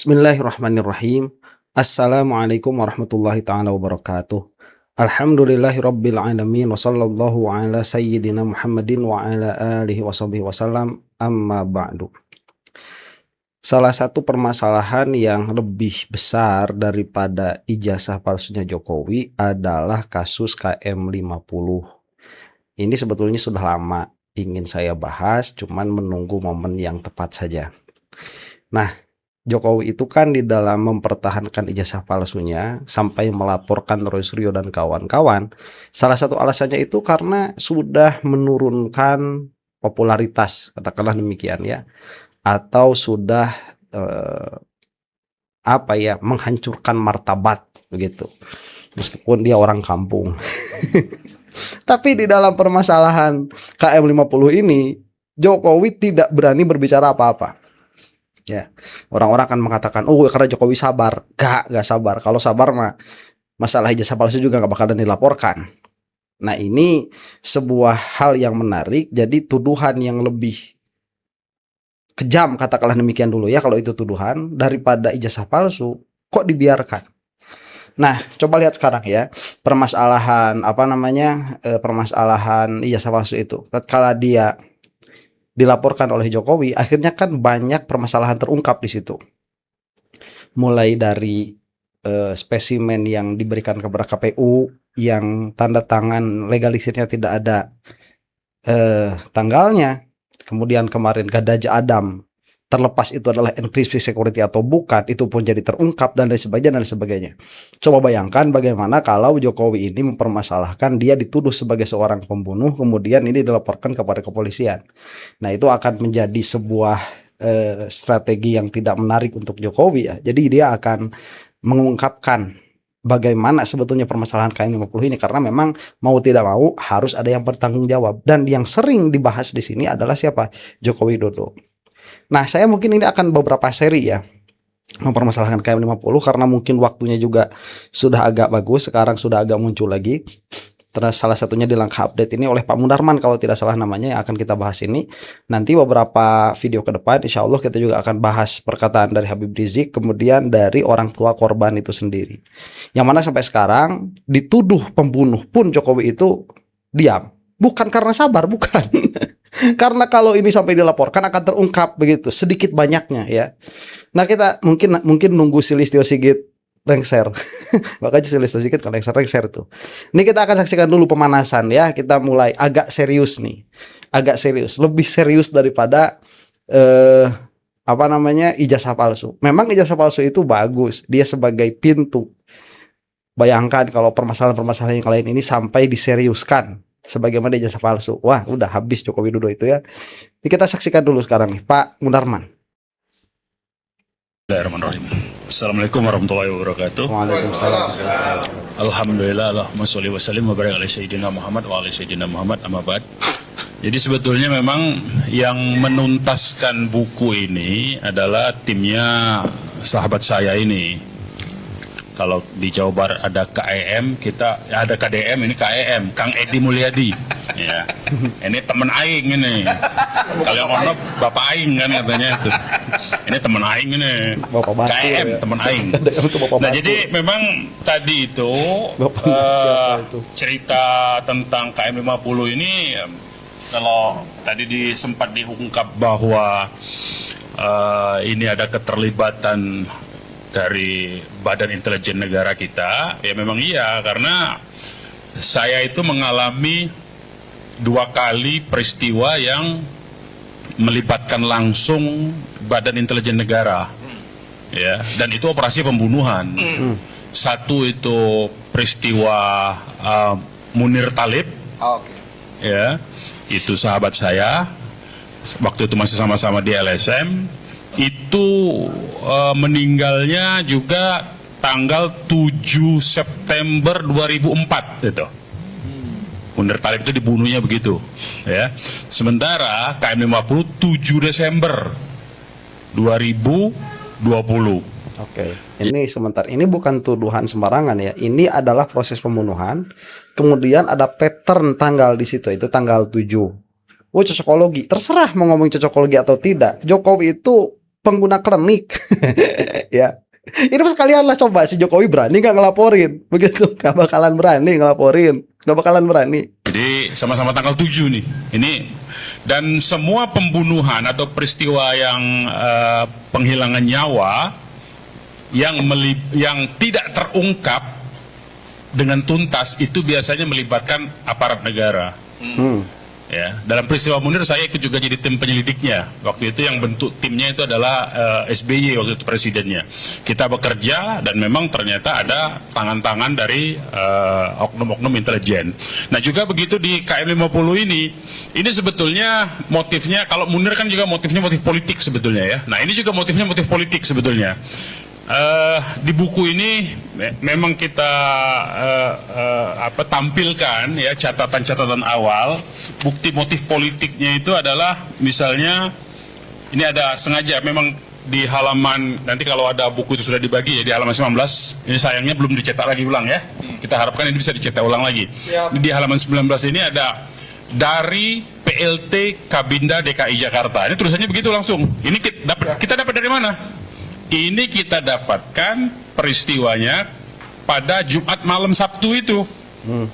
Bismillahirrahmanirrahim. Assalamualaikum warahmatullahi ta'ala wabarakatuh. Alhamdulillahirabbil alamin wa sallallahu ala sayyidina Muhammadin wa ala alihi washabihi wasallam. Amma ba'du. Salah satu permasalahan yang lebih besar daripada ijazah palsunya Jokowi adalah kasus KM50. Ini sebetulnya sudah lama ingin saya bahas, cuman menunggu momen yang tepat saja. Nah, Jokowi itu kan di dalam mempertahankan ijazah palsunya sampai melaporkan Roy Suryo dan kawan-kawan, salah satu alasannya itu karena sudah menurunkan popularitas, katakanlah demikian ya, atau sudah menghancurkan martabat begitu, meskipun dia orang kampung. Tapi di dalam permasalahan KM50 ini, Jokowi tidak berani berbicara apa-apa. Ya, orang-orang akan mengatakan, oh karena Jokowi sabar. Gak sabar. Kalau sabar mah masalah ijazah palsu juga gak bakalan dilaporkan. Nah, ini sebuah hal yang menarik. Jadi tuduhan yang lebih kejam, katakanlah demikian dulu ya, kalau itu tuduhan, daripada ijazah palsu, kok dibiarkan. Nah, coba lihat sekarang ya, permasalahan permasalahan ijazah palsu itu. Tatkala dia dilaporkan oleh Jokowi, akhirnya kan banyak permasalahan terungkap di situ. Mulai dari spesimen yang diberikan kepada KPU yang tanda tangan legalisirnya tidak ada tanggalnya. Kemudian kemarin Gadaja Adam, terlepas itu adalah encrypted security atau bukan, itu pun jadi terungkap dan lain sebagainya. Coba bayangkan bagaimana kalau Jokowi ini mempermasalahkan dia dituduh sebagai seorang pembunuh, kemudian ini dilaporkan kepada kepolisian. Nah, itu akan menjadi sebuah strategi yang tidak menarik untuk Jokowi ya. Jadi dia akan mengungkapkan bagaimana sebetulnya permasalahan KM50 ini, karena memang mau tidak mau harus ada yang bertanggung jawab, dan yang sering dibahas di sini adalah siapa? Joko Widodo. Nah, saya mungkin ini akan beberapa seri ya mempermasalahkan KM50, karena mungkin waktunya juga sudah agak bagus, sekarang sudah agak muncul lagi. Terus salah satunya di langkah update ini oleh Pak Munarman kalau tidak salah namanya, yang akan kita bahas ini. Nanti beberapa video ke depan insya Allah kita juga akan bahas perkataan dari Habib Rizik, kemudian dari orang tua korban itu sendiri, yang mana sampai sekarang dituduh pembunuh pun Jokowi itu diam. Bukan karena sabar, bukan. Karena kalau ini sampai dilaporkan akan terungkap begitu, sedikit banyaknya ya. Nah, kita mungkin nunggu si Listio Sigit lengser. Makanya si Listio Sigit kan lengser tuh. Ini kita akan saksikan dulu pemanasan ya. Kita mulai agak serius nih. Agak serius, lebih serius daripada ijazah palsu. Memang ijazah palsu itu bagus, dia sebagai pintu. Bayangkan kalau permasalahan-permasalahan yang lain ini sampai diseriuskan sebagaimana ijazah palsu. Wah, udah habis Joko Widodo itu ya. Ini kita saksikan dulu sekarang nih, Pak Munarman. Bismillahirrahmanirrahim. Assalamualaikum warahmatullahi wabarakatuh. Waalaikumsalam. Alhamdulillah, Allahumma sholli wa sallim wa barik ala sayyidina Muhammad wa ala sayyidina Muhammad, amma ba'd. Jadi sebetulnya memang yang menuntaskan buku ini adalah timnya sahabat saya ini. Kalau di Jawa Barat ada KEM, kita ya ada KDM, ini KEM, Kang Edi Mulyadi. Ya. Ini teman aing ini. Kalau yang ono Bapak aing kan katanya itu. Ini teman aing ini. KEM ya. Teman aing. Nah, jadi memang tadi itu cerita tentang KM50 ini, kalau tadi sempat diungkap bahwa ini ada keterlibatan dari Badan Intelijen Negara kita, ya memang iya, karena saya itu mengalami 2 kali peristiwa yang melibatkan langsung Badan Intelijen Negara, ya, dan itu operasi pembunuhan. Satu itu peristiwa Munir Talib, ya, itu sahabat saya, waktu itu masih sama-sama di LSM. Itu meninggalnya juga tanggal 7 September 2004 itu. Munir Talib itu dibunuhnya begitu ya. Sementara KM50 7 Desember 2020. Oke. Ini sebentar, ini bukan tuduhan sembarangan ya. Ini adalah proses pembunuhan. Kemudian ada pattern tanggal di situ, itu tanggal 7. Cocokologi, terserah mau ngomong cocokologi atau tidak. Jokowi itu pengguna klinik. Ya. Ini sekalian lah, coba si Jokowi berani nggak ngelaporin, begitu nggak bakalan berani ngelaporin, nggak bakalan berani. Jadi sama-sama tanggal 7 nih. Ini dan semua pembunuhan atau peristiwa yang penghilangan nyawa yang tidak terungkap dengan tuntas itu biasanya melibatkan aparat negara. Ya, dalam peristiwa Munir saya ikut juga jadi tim penyelidiknya. Waktu itu yang bentuk timnya itu adalah SBY, waktu itu presidennya. Kita bekerja dan memang ternyata ada tangan-tangan dari oknum-oknum intelijen. Nah juga begitu di KM 50 ini sebetulnya motifnya, kalau Munir kan juga motifnya motif politik sebetulnya ya. Nah ini juga motifnya motif politik sebetulnya. Di buku ini memang kita tampilkan ya catatan-catatan awal. Bukti motif politiknya itu adalah misalnya ini ada sengaja memang di halaman, nanti kalau ada buku itu sudah dibagi ya di halaman 19, ini sayangnya belum dicetak lagi ulang ya. Kita harapkan ini bisa dicetak ulang lagi. Di halaman 19 ini ada dari PLT Kabinda DKI Jakarta. Ini tulisannya begitu langsung. Ini kita dapat dari mana? Ini kita dapatkan peristiwanya pada Jumat malam Sabtu itu,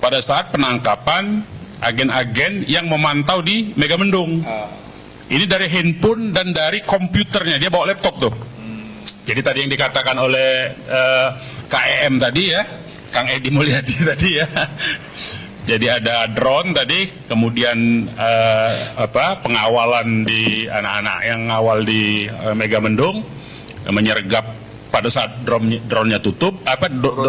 pada saat penangkapan agen-agen yang memantau di Megamendung. Ini dari handphone dan dari komputernya, dia bawa laptop tuh. Jadi tadi yang dikatakan oleh KEM tadi ya, Kang Edi Mulyadi tadi ya. Jadi ada drone tadi, kemudian pengawalan di anak-anak yang ngawal di Megamendung, menyergap pada saat drone-nya tutup,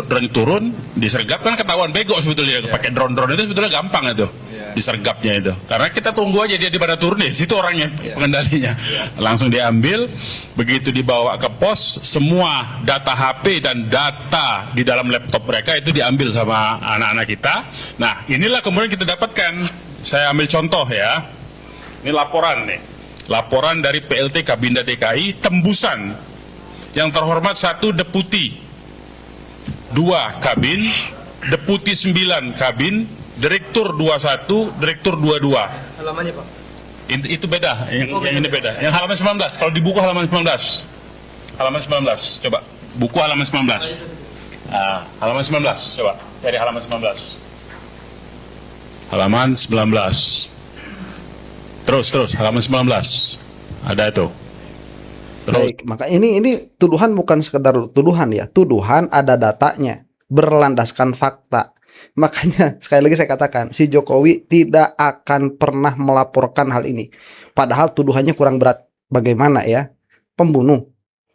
drone turun, disergap kan ketahuan bego sebetulnya. Pakai drone-drone itu sebetulnya gampang itu, disergapnya itu. Karena kita tunggu aja dia di mana turun, situ orangnya pengendalinya. Langsung diambil, begitu dibawa ke pos, semua data HP dan data di dalam laptop mereka itu diambil sama anak-anak kita. Nah, inilah kemudian kita dapatkan. Saya ambil contoh ya. Ini laporan nih. Laporan dari PLT Kabinda DKI, tembusan. Yang terhormat 1 deputi, 2 kabin, deputi 9 kabin, direktur 21, direktur 22. Halamannya Pak? Itu beda, yang ini beda. Yang halaman 19, kalau di buku halaman 19. Halaman 19, coba. Buku halaman 19. Halaman 19, coba. Cari halaman 19. Halaman 19. Terus, halaman 19. Ada itu. Baik, maka ini tuduhan bukan sekedar tuduhan ya. Tuduhan ada datanya, berlandaskan fakta. Makanya sekali lagi saya katakan, si Jokowi tidak akan pernah melaporkan hal ini. Padahal tuduhannya kurang berat. Bagaimana ya? Pembunuh.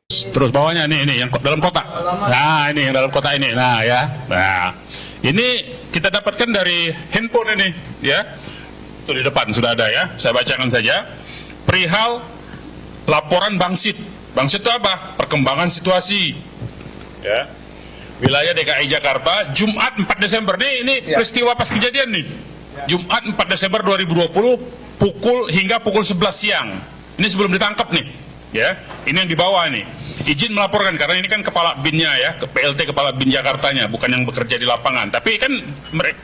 Terus bawahnya ini yang dalam kotak. Nah, ini yang dalam kotak ini. Nah, ya. Nah, ini kita dapatkan dari handphone ini, ya. Itu di depan sudah ada ya. Saya bacakan saja. Perihal laporan Bangsit. Bangsit itu apa? Perkembangan situasi. Ya. Wilayah DKI Jakarta, Jumat 4 Desember. Ini peristiwa pas kejadian nih. Jumat 4 Desember 2020 hingga pukul 11 siang. Ini sebelum ditangkap nih. Ya. Ini yang di bawah nih. Izin melaporkan karena ini kan kepala BIN-nya ya, ke PLT kepala BIN Jakartanya, bukan yang bekerja di lapangan. Tapi kan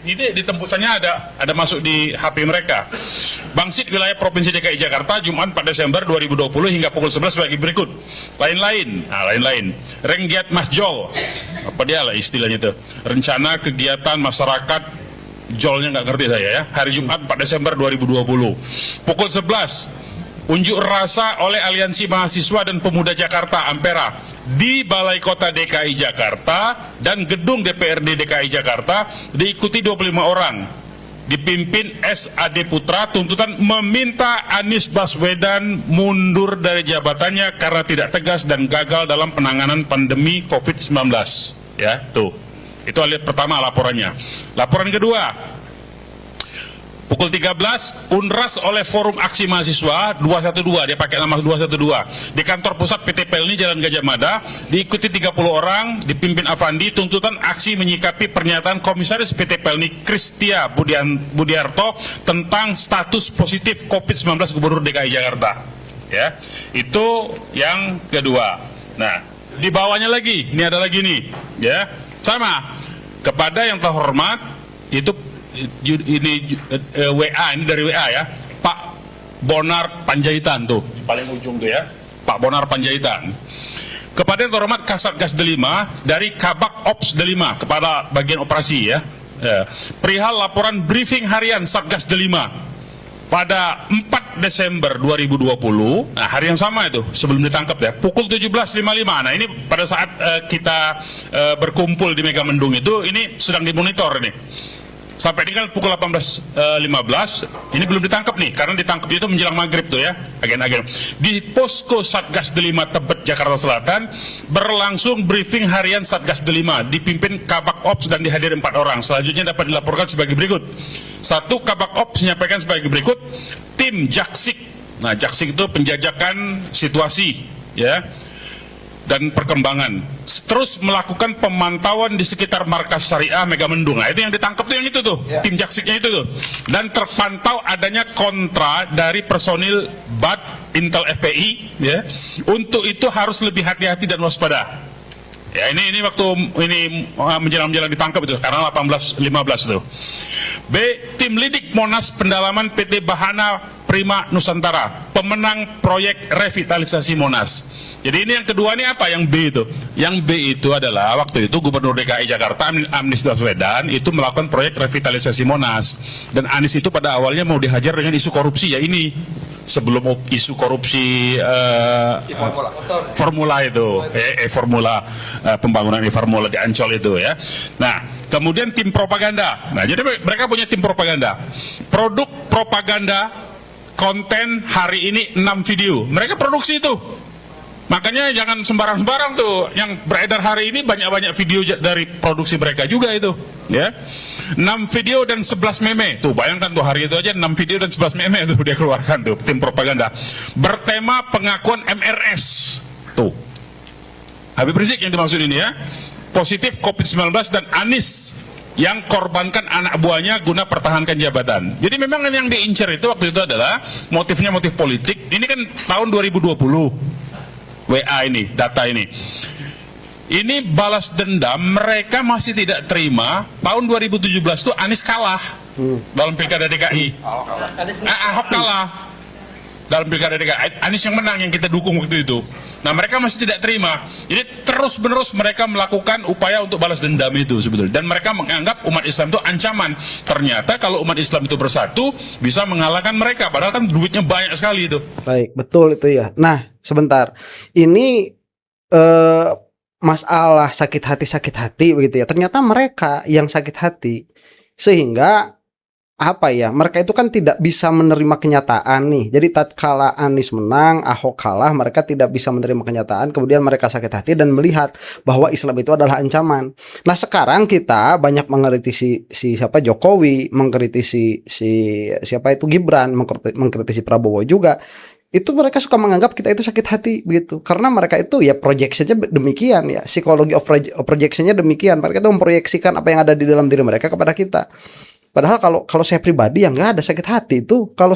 ini ditembusannya ada masuk di HP mereka. Bangsit wilayah Provinsi DKI Jakarta Jumat 4 Desember 2020 hingga pukul 11 bagi berikut. Lain-lain. Renggiat Masjol. Apa dia lah istilahnya itu? Rencana kegiatan masyarakat Jolnya nggak ngerti saya ya. Hari Jumat 4 Desember 2020. Pukul 11. Unjuk rasa oleh Aliansi Mahasiswa dan Pemuda Jakarta Ampera di Balai Kota DKI Jakarta dan Gedung DPRD DKI Jakarta diikuti 25 orang. Dipimpin SAD Putra, tuntutan meminta Anies Baswedan mundur dari jabatannya karena tidak tegas dan gagal dalam penanganan pandemi COVID-19. Ya, tuh. Itu aliat pertama laporannya. Laporan kedua. Pukul 13, Unras oleh Forum Aksi Mahasiswa 212, dia pakai nama 212, di kantor pusat PT Pelni Jalan Gajah Mada, diikuti 30 orang, dipimpin Avandi, tuntutan aksi menyikapi pernyataan Komisaris PT Pelni Kristia Budiarto tentang status positif COVID-19 Gubernur DKI Jakarta. Ya, itu yang kedua. Nah, di bawahnya lagi, ini ada lagi nih, ya, sama kepada yang terhormat itu. Ini WA, ini dari WA ya, Pak Bonar Panjaitan tuh, di paling ujung tuh ya, Pak Pak Bonar Panjaitan. Kepada yang terhormat Kasatgas Delima dari Kabak Ops Delima, Kepala Bagian Operasi ya. Perihal laporan briefing harian Satgas Delima pada 4 Desember 2020, nah hari yang sama itu sebelum ditangkap ya, pukul 17.55. Nah ini pada saat kita berkumpul di Megamendung itu, ini sedang dimonitor nih. Sampai ini kan pukul 18.15, ini belum ditangkap nih, karena ditangkap itu menjelang maghrib tuh ya, agen-agen. Di posko Satgas Delima Tebet, Jakarta Selatan, berlangsung briefing harian Satgas Delima, dipimpin Kabak Ops dan dihadiri 4 orang. Selanjutnya dapat dilaporkan sebagai berikut. 1. Kabak Ops menyampaikan sebagai berikut, tim Jaksik. Nah, Jaksik itu penjajakan situasi, ya, dan perkembangan, terus melakukan pemantauan di sekitar markas syariah Megamendung. Nah itu yang ditangkap tuh, yang itu tuh, tim Jaksiknya itu tuh. Dan terpantau adanya kontra dari personil BAT Intel FPI, ya. Untuk itu harus lebih hati-hati dan waspada. Ya ini waktu ini menjelang ditangkap itu, karena 18.15 tuh. B. Tim Lidik Monas Pendalaman PT Bahana Prima Nusantara, pemenang proyek revitalisasi Monas. Jadi ini yang kedua, ini apa yang B itu? Yang B itu adalah waktu itu Gubernur DKI Jakarta Anies Baswedan itu melakukan proyek revitalisasi Monas, dan Anies itu pada awalnya mau dihajar dengan isu korupsi ya ini. Sebelum isu korupsi formula itu, formula pembangunan formula di Ancol itu ya. Nah, kemudian tim propaganda. Nah, jadi mereka punya tim propaganda. Produk propaganda konten hari ini 6 video. Mereka produksi itu. Makanya jangan sembarang-sembarang tuh yang beredar hari ini, banyak-banyak video dari produksi mereka juga itu, ya. 6 video dan 11 meme. Tuh bayangkan tuh hari itu aja 6 video dan 11 meme tuh dia keluarkan tuh tim propaganda. Bertema pengakuan MRS. Tuh. Habib Rizik yang dimaksud ini ya. Positif COVID-19 dan Anies yang korbankan anak buahnya guna pertahankan jabatan. Jadi memang yang diincar itu waktu itu adalah motifnya motif politik. Ini kan tahun 2020. WA ini, data ini. Ini balas dendam, mereka masih tidak terima. Tahun 2017 itu Anies kalah dalam Pilkada DKI. Ahok kalah dalam Pilkada DKI. Anies yang menang, yang kita dukung waktu itu. Nah, mereka masih tidak terima. Jadi terus-menerus mereka melakukan upaya untuk balas dendam itu sebetulnya. Dan mereka menganggap umat Islam itu ancaman. Ternyata kalau umat Islam itu bersatu, bisa mengalahkan mereka. Padahal kan duitnya banyak sekali itu. Baik, betul itu ya. Nah, sebentar. Ini masalah sakit hati begitu ya. Ternyata mereka yang sakit hati, sehingga apa ya, mereka itu kan tidak bisa menerima kenyataan nih. Jadi tatkala Anies menang, Ahok kalah, mereka tidak bisa menerima kenyataan. Kemudian mereka sakit hati dan melihat bahwa Islam itu adalah ancaman. Nah, sekarang kita banyak mengkritisi siapa, Jokowi, mengkritisi siapa itu Gibran, mengkritisi Prabowo juga. Itu mereka suka menganggap kita itu sakit hati begitu, karena mereka itu ya proyeksinya demikian ya, psikologi of projectionnya demikian. Mereka itu memproyeksikan apa yang ada di dalam diri mereka kepada kita. Padahal kalau saya pribadi yang nggak ada sakit hati itu. Kalau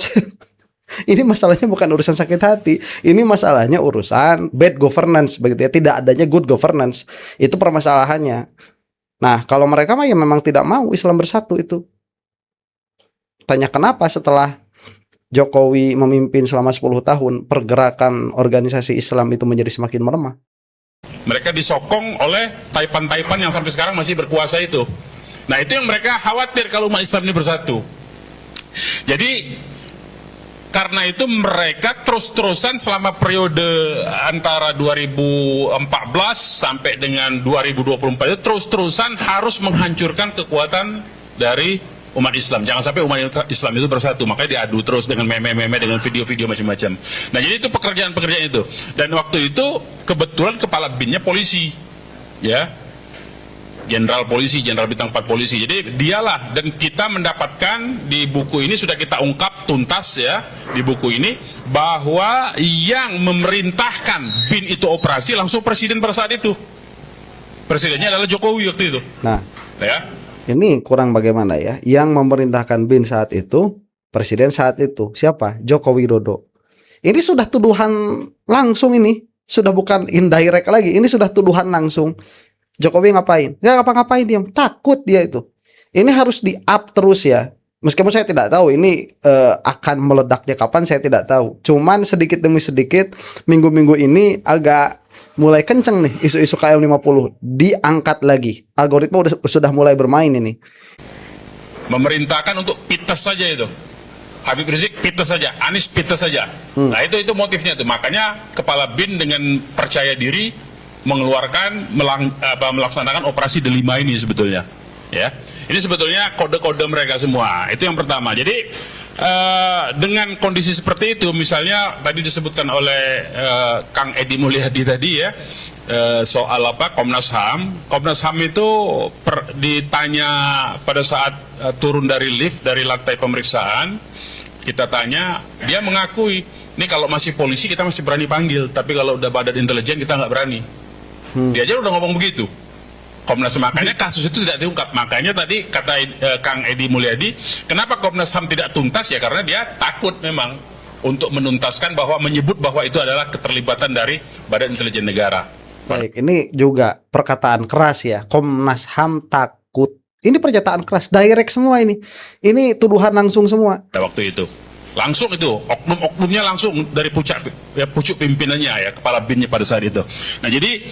ini masalahnya bukan urusan sakit hati, ini masalahnya urusan bad governance begitu ya, tidak adanya good governance, itu permasalahannya. Nah, kalau mereka mah ya memang tidak mau Islam bersatu itu. Tanya kenapa setelah Jokowi memimpin selama 10 tahun, pergerakan organisasi Islam itu menjadi semakin melemah. Mereka disokong oleh taipan-taipan yang sampai sekarang masih berkuasa itu. Nah, itu yang mereka khawatir kalau umat Islam ini bersatu. Jadi karena itu mereka terus-terusan selama periode antara 2014 sampai dengan 2024 itu terus-terusan harus menghancurkan kekuatan dari umat Islam. Jangan sampai umat Islam itu bersatu. Makanya diadu terus dengan meme-meme, dengan video-video macam-macam. Nah, jadi itu pekerjaan-pekerjaan itu. Dan waktu itu kebetulan kepala BIN-nya polisi, ya, Jenderal Polisi, Jenderal Bintang 4 Polisi. Jadi dialah, dan kita mendapatkan di buku ini sudah kita ungkap tuntas ya di buku ini, bahwa yang memerintahkan BIN itu operasi langsung presiden pada saat itu. Presidennya adalah Jokowi waktu itu. Nah, ya. Ini kurang bagaimana ya? Yang memerintahkan BIN saat itu, presiden saat itu siapa? Joko Widodo. Ini sudah tuduhan langsung, ini sudah bukan indirect lagi. Ini sudah tuduhan langsung. Jokowi ngapain? Nggak ngapa-ngapain, dia takut dia itu. Ini harus di up terus ya. Meskipun saya tidak tahu ini akan meledaknya kapan, saya tidak tahu. Cuman sedikit demi sedikit minggu-minggu ini agak mulai kenceng nih isu-isu KM50 diangkat lagi. Algoritma sudah mulai bermain ini. Memerintahkan untuk pites saja itu. Habib Rizik pites saja, Anies pites saja. Nah itu motifnya tuh. Makanya Kepala BIN dengan percaya diri mengeluarkan melaksanakan operasi delima ini sebetulnya. Ya, ini sebetulnya kode-kode mereka semua. Itu yang pertama. Jadi dengan kondisi seperti itu, misalnya tadi disebutkan oleh Kang Edi Mulyadi tadi ya, soal apa Komnas HAM. Komnas HAM itu ditanya pada saat turun dari lift dari lantai pemeriksaan, kita tanya, dia mengakui, ini kalau masih polisi kita masih berani panggil, tapi kalau udah badan intelijen kita nggak berani. Dia aja udah ngomong begitu. Komnas HAM, makanya kasus itu tidak diungkap. Makanya tadi kata Kang Edi Mulyadi, kenapa Komnas HAM tidak tuntas ya, karena dia takut memang untuk menuntaskan bahwa menyebut bahwa itu adalah keterlibatan dari Badan Intelijen Negara. Baik, ini juga perkataan keras ya. Komnas HAM takut. Ini pernyataan keras, direct semua ini. Ini tuduhan langsung semua. Pada waktu itu langsung itu oknum-oknumnya langsung dari pucuk pimpinannya ya, kepala BIN-nya pada saat itu. Nah jadi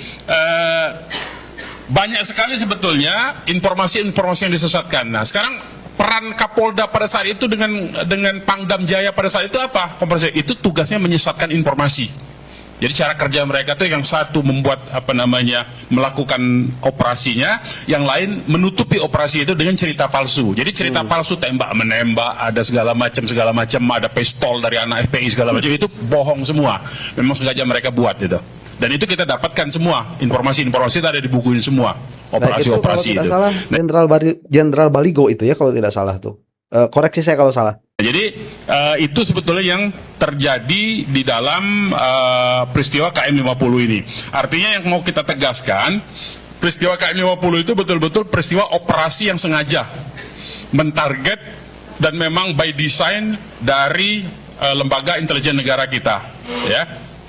banyak sekali sebetulnya informasi-informasi yang disesatkan. Nah sekarang peran Kapolda pada saat itu dengan Pangdam Jaya pada saat itu apa? Itu tugasnya menyesatkan informasi. Jadi cara kerja mereka tuh yang satu membuat melakukan operasinya, yang lain menutupi operasi itu dengan cerita palsu. Jadi cerita palsu, tembak menembak, ada segala macam, ada pistol dari anak FPI segala macam, itu bohong semua. Memang sengaja mereka buat itu. Dan itu kita dapatkan semua, informasi-informasi itu ada di buku ini semua. Operasi-operasi itu. Kalau tidak salah, Jenderal Baligo itu ya kalau tidak salah tuh. Koreksi saya kalau salah. Jadi itu sebetulnya yang terjadi di dalam peristiwa KM50 ini. Artinya yang mau kita tegaskan, peristiwa KM50 itu betul-betul peristiwa operasi yang sengaja mentarget dan memang by design dari lembaga intelijen negara kita, ya.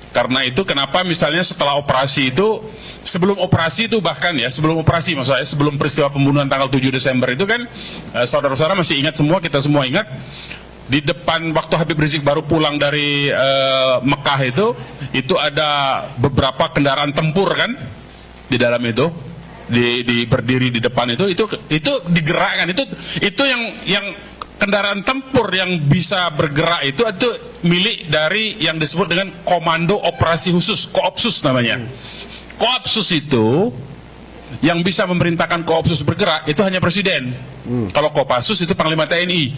Karena itu kenapa misalnya setelah operasi itu, sebelum operasi itu bahkan ya, sebelum operasi maksudnya, sebelum peristiwa pembunuhan tanggal 7 Desember itu kan, saudara-saudara masih ingat semua, kita semua ingat, di depan waktu Habib Rizik baru pulang dari Mekah itu ada beberapa kendaraan tempur kan, di dalam itu, berdiri di depan itu digerakkan, itu yang kendaraan tempur yang bisa bergerak itu milik dari yang disebut dengan Komando Operasi Khusus, Koopsus namanya. Koopsus itu yang bisa memerintahkan Koopsus bergerak itu hanya Presiden. Kalau Kopassus itu Panglima TNI.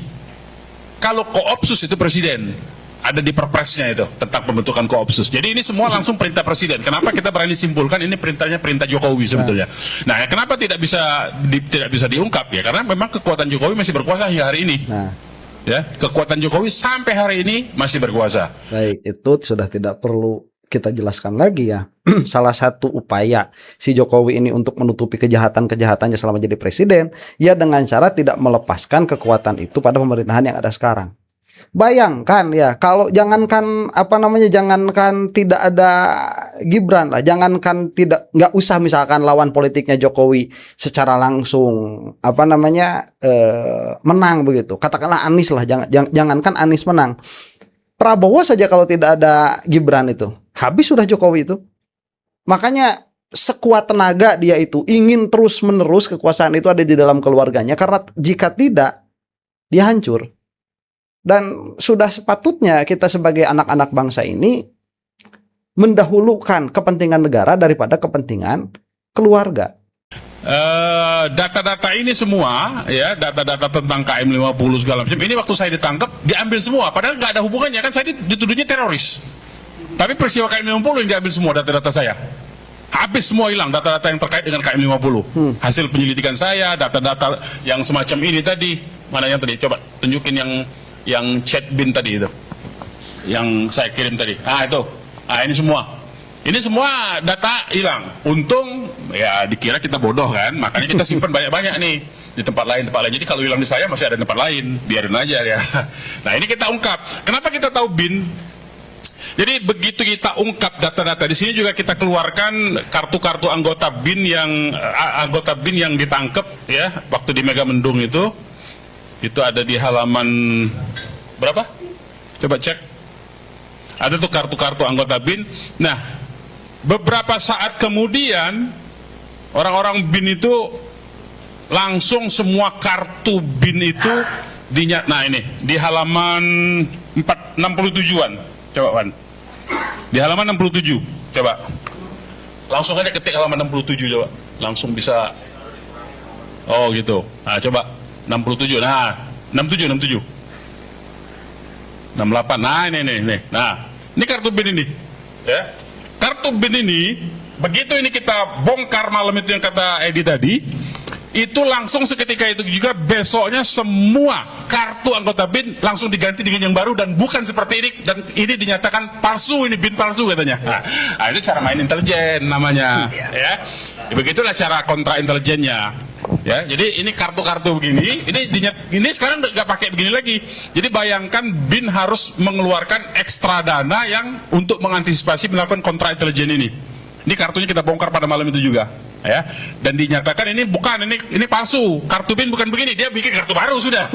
Kalau Koopsus itu Presiden. Ada di perpresnya itu tentang pembentukan Koopsus. Jadi ini semua langsung perintah Presiden. Kenapa kita berani simpulkan ini perintahnya perintah Jokowi sebetulnya? Nah, kenapa tidak bisa diungkap ya? Karena memang kekuatan Jokowi masih berkuasa hingga hari ini. Nah, ya, kekuatan Jokowi sampai hari ini masih berkuasa. Baik, itu sudah tidak perlu kita jelaskan lagi ya. Salah satu upaya si Jokowi ini untuk menutupi kejahatan-kejahatannya selama jadi presiden, ya dengan cara tidak melepaskan kekuatan itu pada pemerintahan yang ada sekarang. Bayangkan ya, kalau jangankan tidak ada Gibran lah, jangankan nggak usah misalkan lawan politiknya Jokowi secara langsung menang begitu, katakanlah Anies lah, jangankan Anies menang, Prabowo saja kalau tidak ada Gibran itu habis sudah Jokowi itu. Makanya sekuat tenaga dia itu ingin terus menerus kekuasaan itu ada di dalam keluarganya, karena jika tidak dia hancur. Dan sudah sepatutnya kita sebagai anak-anak bangsa ini mendahulukan kepentingan negara daripada kepentingan keluarga. Data-data ini semua ya, data-data tentang KM50 segala macam ini waktu saya ditangkap diambil semua, padahal nggak ada hubungannya kan, saya dituduhnya teroris. Tapi peristiwa KM50 yang diambil semua data-data saya. Habis semua hilang data-data yang terkait dengan KM50. Hasil penyelidikan saya, data-data yang semacam ini tadi. Mana yang tadi? Coba tunjukin yang chat bin tadi itu, yang saya kirim tadi. Itu, ini semua data hilang. Untung ya dikira kita bodoh kan, makanya kita simpan banyak-banyak nih di tempat lain. Jadi kalau hilang di saya masih ada tempat lain, biarin aja ya. Nah ini kita ungkap. Kenapa kita tahu bin? Jadi begitu kita ungkap data-data, di sini juga kita keluarkan kartu-kartu anggota bin yang ditangkap ya waktu di Megamendung itu. Itu ada di halaman berapa? Coba cek. Ada tuh kartu-kartu anggota BIN. Nah, beberapa saat kemudian orang-orang BIN itu langsung semua kartu BIN itu nah ini di halaman 67-an. Coba Wan. Di halaman 67. Coba. Langsung aja ketik halaman 67 coba. Langsung bisa. Oh gitu. Nah, coba 67. Nah, 67. 68. Nah, ini. Nah, ini kartu BIN ini. Ya. Kartu BIN ini begitu ini kita bongkar malam itu yang kata Edi tadi, itu langsung seketika itu juga besoknya semua kartu anggota BIN langsung diganti dengan yang baru dan bukan seperti ini, dan ini dinyatakan palsu, ini BIN palsu katanya. Nah, itu cara main intelijen namanya, ya. Begitulah cara kontra intelijennya. Ya, jadi ini kartu-kartu begini, ini sekarang nggak pakai begini lagi. Jadi bayangkan BIN harus mengeluarkan ekstra dana yang untuk mengantisipasi melakukan kontra intelijen ini. Ini kartunya kita bongkar pada malam itu juga, ya. Dan dinyatakan ini bukan, ini palsu. Kartu BIN bukan begini, dia bikin kartu baru sudah.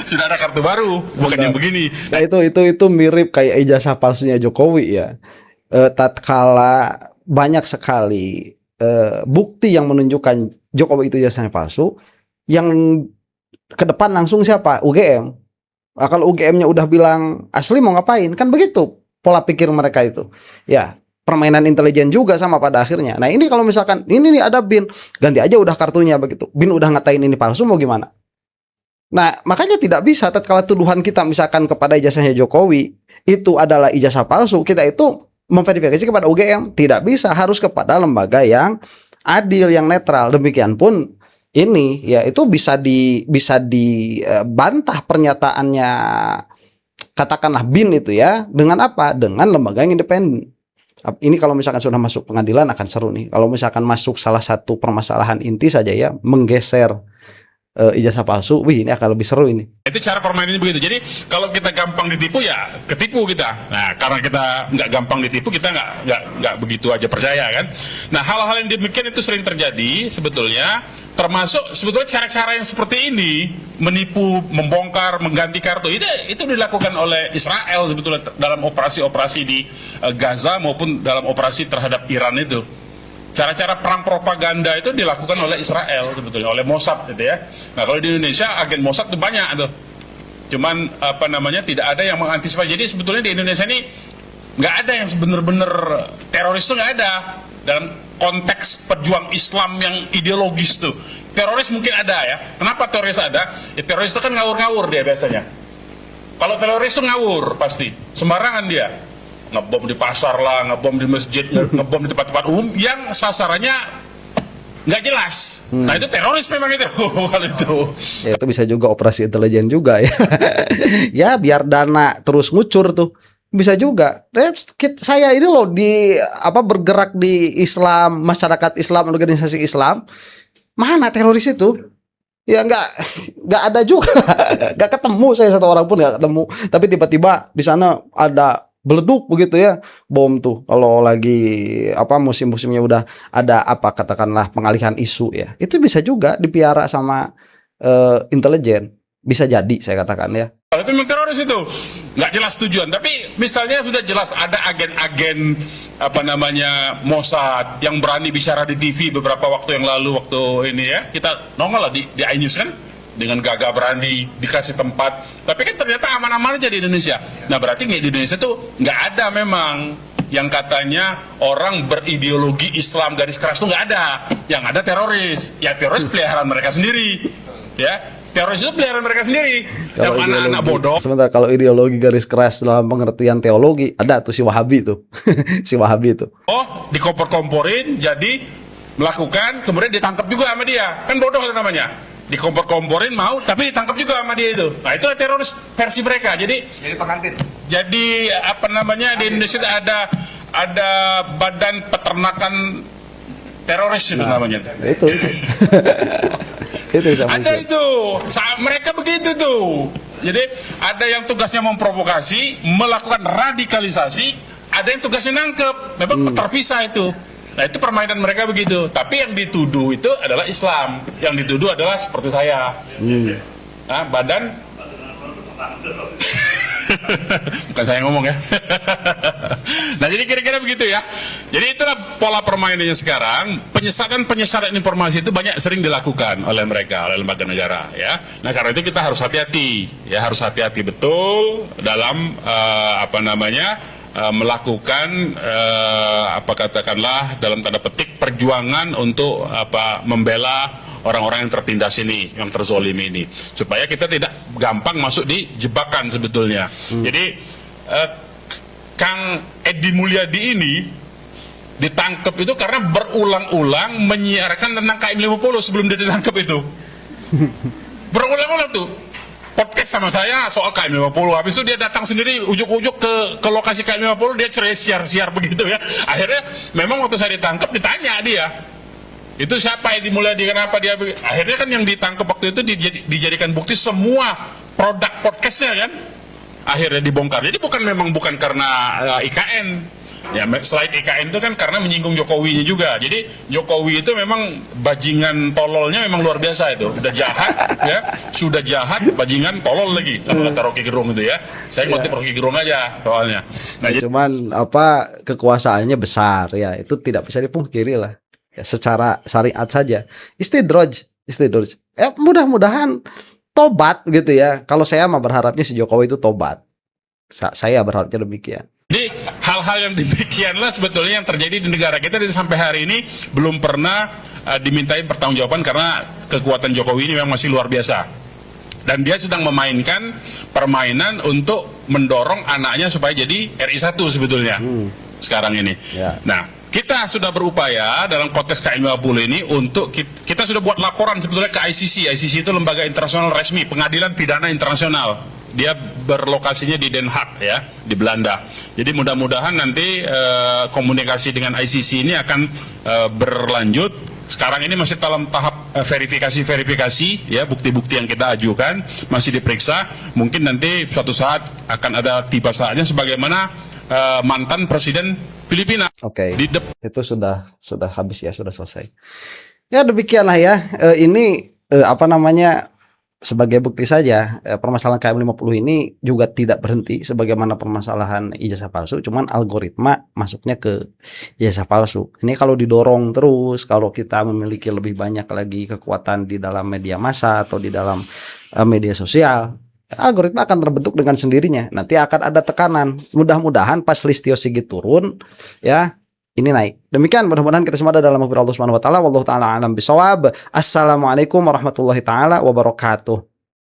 Sudah ada kartu baru, bukan yang begini. Nah, itu mirip kayak ijazah palsunya Jokowi ya. Tatkala banyak sekali bukti yang menunjukkan Jokowi itu ijazahnya palsu, yang ke depan langsung siapa? UGM. Nah, kalau UGM-nya udah bilang asli mau ngapain? Kan begitu pola pikir mereka itu. Ya, permainan intelijen juga sama pada akhirnya. Nah, ini kalau misalkan ini nih ada BIN, ganti aja udah kartunya begitu. BIN udah ngatain ini palsu, mau gimana? Nah, makanya tidak bisa tatkala tuduhan kita misalkan kepada ijazahnya Jokowi itu adalah ijazah palsu, kita itu memverifikasi kepada UGM. Tidak bisa, harus kepada lembaga yang adil, yang netral. Demikian pun ini ya itu bisa dibantah pernyataannya katakanlah BIN itu ya dengan apa? Dengan lembaga yang independen. Ini kalau misalkan sudah masuk pengadilan akan seru nih. Kalau misalkan masuk salah satu permasalahan inti saja ya, menggeser ijazah palsu, wih ini akan lebih seru ini. Itu cara permainannya begitu. Jadi kalau kita gampang ditipu ya ketipu kita. Nah, karena kita nggak gampang ditipu, kita nggak begitu aja percaya kan. Nah, hal-hal yang demikian itu sering terjadi sebetulnya, termasuk sebetulnya cara-cara yang seperti ini, menipu, membongkar, mengganti kartu, itu dilakukan oleh Israel sebetulnya dalam operasi-operasi di Gaza maupun dalam operasi terhadap Iran itu. Cara-cara perang propaganda itu dilakukan oleh Israel sebetulnya, oleh Mossad gitu ya. Nah, kalau di Indonesia agen Mossad itu banyak tuh. Cuman tidak ada yang mengantisipasi. Jadi sebetulnya di Indonesia ini nggak ada yang benar-benar teroris itu, nggak ada. Dalam konteks pejuang Islam yang ideologis tuh. Teroris mungkin ada ya. Kenapa teroris ada? Ya, teroris itu kan ngawur-ngawur dia biasanya. Kalau teroris itu ngawur pasti, sembarangan dia. Ngebom di pasar lah, ngebom di masjid, ngebom di tempat-tempat umum yang sasarannya nggak jelas. Nah, itu teroris memang itu. Kalau itu. Ya, itu bisa juga operasi intelijen juga ya. Ya, biar dana terus ngucur tuh. Bisa juga. Saya ini loh bergerak di Islam, masyarakat Islam, organisasi Islam. Mana teroris itu? Ya nggak ada juga. Nggak ketemu, saya satu orang pun nggak ketemu. Tapi tiba-tiba di sana ada beleduk begitu ya, bom tuh. Kalau lagi musim-musimnya udah ada katakanlah pengalihan isu ya, itu bisa juga dipiara sama intelijen. Bisa jadi saya katakan ya. Kalau itu memang teroris itu nggak jelas tujuan, tapi misalnya sudah jelas ada agen-agen Mossad yang berani bicara di TV beberapa waktu yang lalu, waktu ini ya kita nongol lah di iNews kan, dengan gagah berani dikasih tempat, tapi kan ternyata aman-aman aja di Indonesia. Nah, berarti di Indonesia tuh nggak ada memang yang katanya orang berideologi Islam garis keras tuh nggak ada. Yang ada teroris, ya teroris peliharaan mereka sendiri, ya teroris itu peliharaan mereka sendiri. Yang anak-anak bodoh. Sebentar, kalau ideologi garis keras dalam pengertian teologi ada tuh si Wahabi tuh, si Wahabi tuh. Oh, dikompor-komporin, jadi melakukan, kemudian ditangkap juga sama dia, kan bodoh itu namanya. Dikompor-komporin mau, tapi ditangkap juga sama dia itu. Nah, itu teroris versi mereka. Jadi pengantin. Jadi di Indonesia ada badan peternakan teroris itu namanya. Itu. Itu ada itu. Mereka begitu tuh. Jadi ada yang tugasnya memprovokasi, melakukan radikalisasi, ada yang tugasnya nangkep. Memang terpisah itu. Nah, itu permainan mereka begitu. Tapi yang dituduh itu adalah Islam. Yang dituduh adalah seperti saya. Badan bukan saya ngomong ya. Nah, jadi kira-kira begitu ya. Jadi itulah pola permainannya sekarang. Penyesatan informasi itu banyak sering dilakukan oleh mereka, oleh lembaga negara ya. Nah, karena itu kita harus hati-hati ya, harus hati-hati betul dalam melakukan katakanlah dalam tanda petik perjuangan untuk membela orang-orang yang tertindas ini, yang terzolimi ini, supaya kita tidak gampang masuk di jebakan sebetulnya. Jadi Kang Edi Mulyadi ini ditangkap itu karena berulang-ulang menyiarkan tentang KM 50 sebelum dia ditangkap itu. Berulang-ulang tuh podcast sama saya soal KM 50. Habis itu dia datang sendiri ujuk-ujuk ke lokasi KM 50, dia cerai siar-siar begitu ya. Akhirnya memang waktu saya ditangkap ditanya dia, itu siapa yang dimulai kenapa dia, akhirnya kan yang ditangkap waktu itu dijadikan bukti semua produk podcastnya kan, akhirnya dibongkar. Jadi bukan karena IKN ya, selain IKN itu kan karena menyinggung Jokowinya juga. Jadi Jokowi itu memang bajingan tololnya memang luar biasa, itu udah jahat ya, sudah jahat bajingan tolol lagi kalau kata Rocky Gerung itu ya. Saya ngutip Rocky Gerung aja soalnya. Nah, cuman kekuasaannya besar ya, itu tidak bisa dipungkiri lah. Ya, secara syariat saja istidroj ya, mudah-mudahan tobat gitu ya. Kalau saya mah berharapnya si Jokowi itu tobat, saya berharapnya demikian. Jadi hal-hal yang demikianlah sebetulnya yang terjadi di negara kita, dan sampai hari ini belum pernah dimintain pertanggungjawaban karena kekuatan Jokowi ini memang masih luar biasa, dan dia sedang memainkan permainan untuk mendorong anaknya supaya jadi RI1 sebetulnya sekarang ini. Nah, kita sudah berupaya dalam konteks KM 50 ini untuk kita sudah buat laporan sebetulnya ke ICC. ICC itu lembaga internasional resmi, pengadilan pidana internasional. Dia berlokasinya di Den Haag ya, di Belanda. Jadi mudah-mudahan nanti komunikasi dengan ICC ini akan berlanjut. Sekarang ini masih dalam tahap verifikasi ya, bukti-bukti yang kita ajukan masih diperiksa. Mungkin nanti suatu saat akan ada tiba saatnya sebagaimana mantan presiden Filipina. Oke. Itu sudah habis ya, sudah selesai. Ya demikianlah ya. Ini sebagai bukti saja, permasalahan KM 50 ini juga tidak berhenti sebagaimana permasalahan ijazah palsu, cuman algoritma masuknya ke ijazah palsu. Ini kalau didorong terus, kalau kita memiliki lebih banyak lagi kekuatan di dalam media massa atau di dalam media sosial, algoritma akan terbentuk dengan sendirinya. Nanti akan ada tekanan. Mudah-mudahan pas Listio Sigit turun ya, ini naik. Demikian, mudah-mudahan kita semua ada dalam mahfirah Allah Subhanahu wa taala. Wallahu taala alam bisawab. Assalamualaikum warahmatullahi taala wabarakatuh.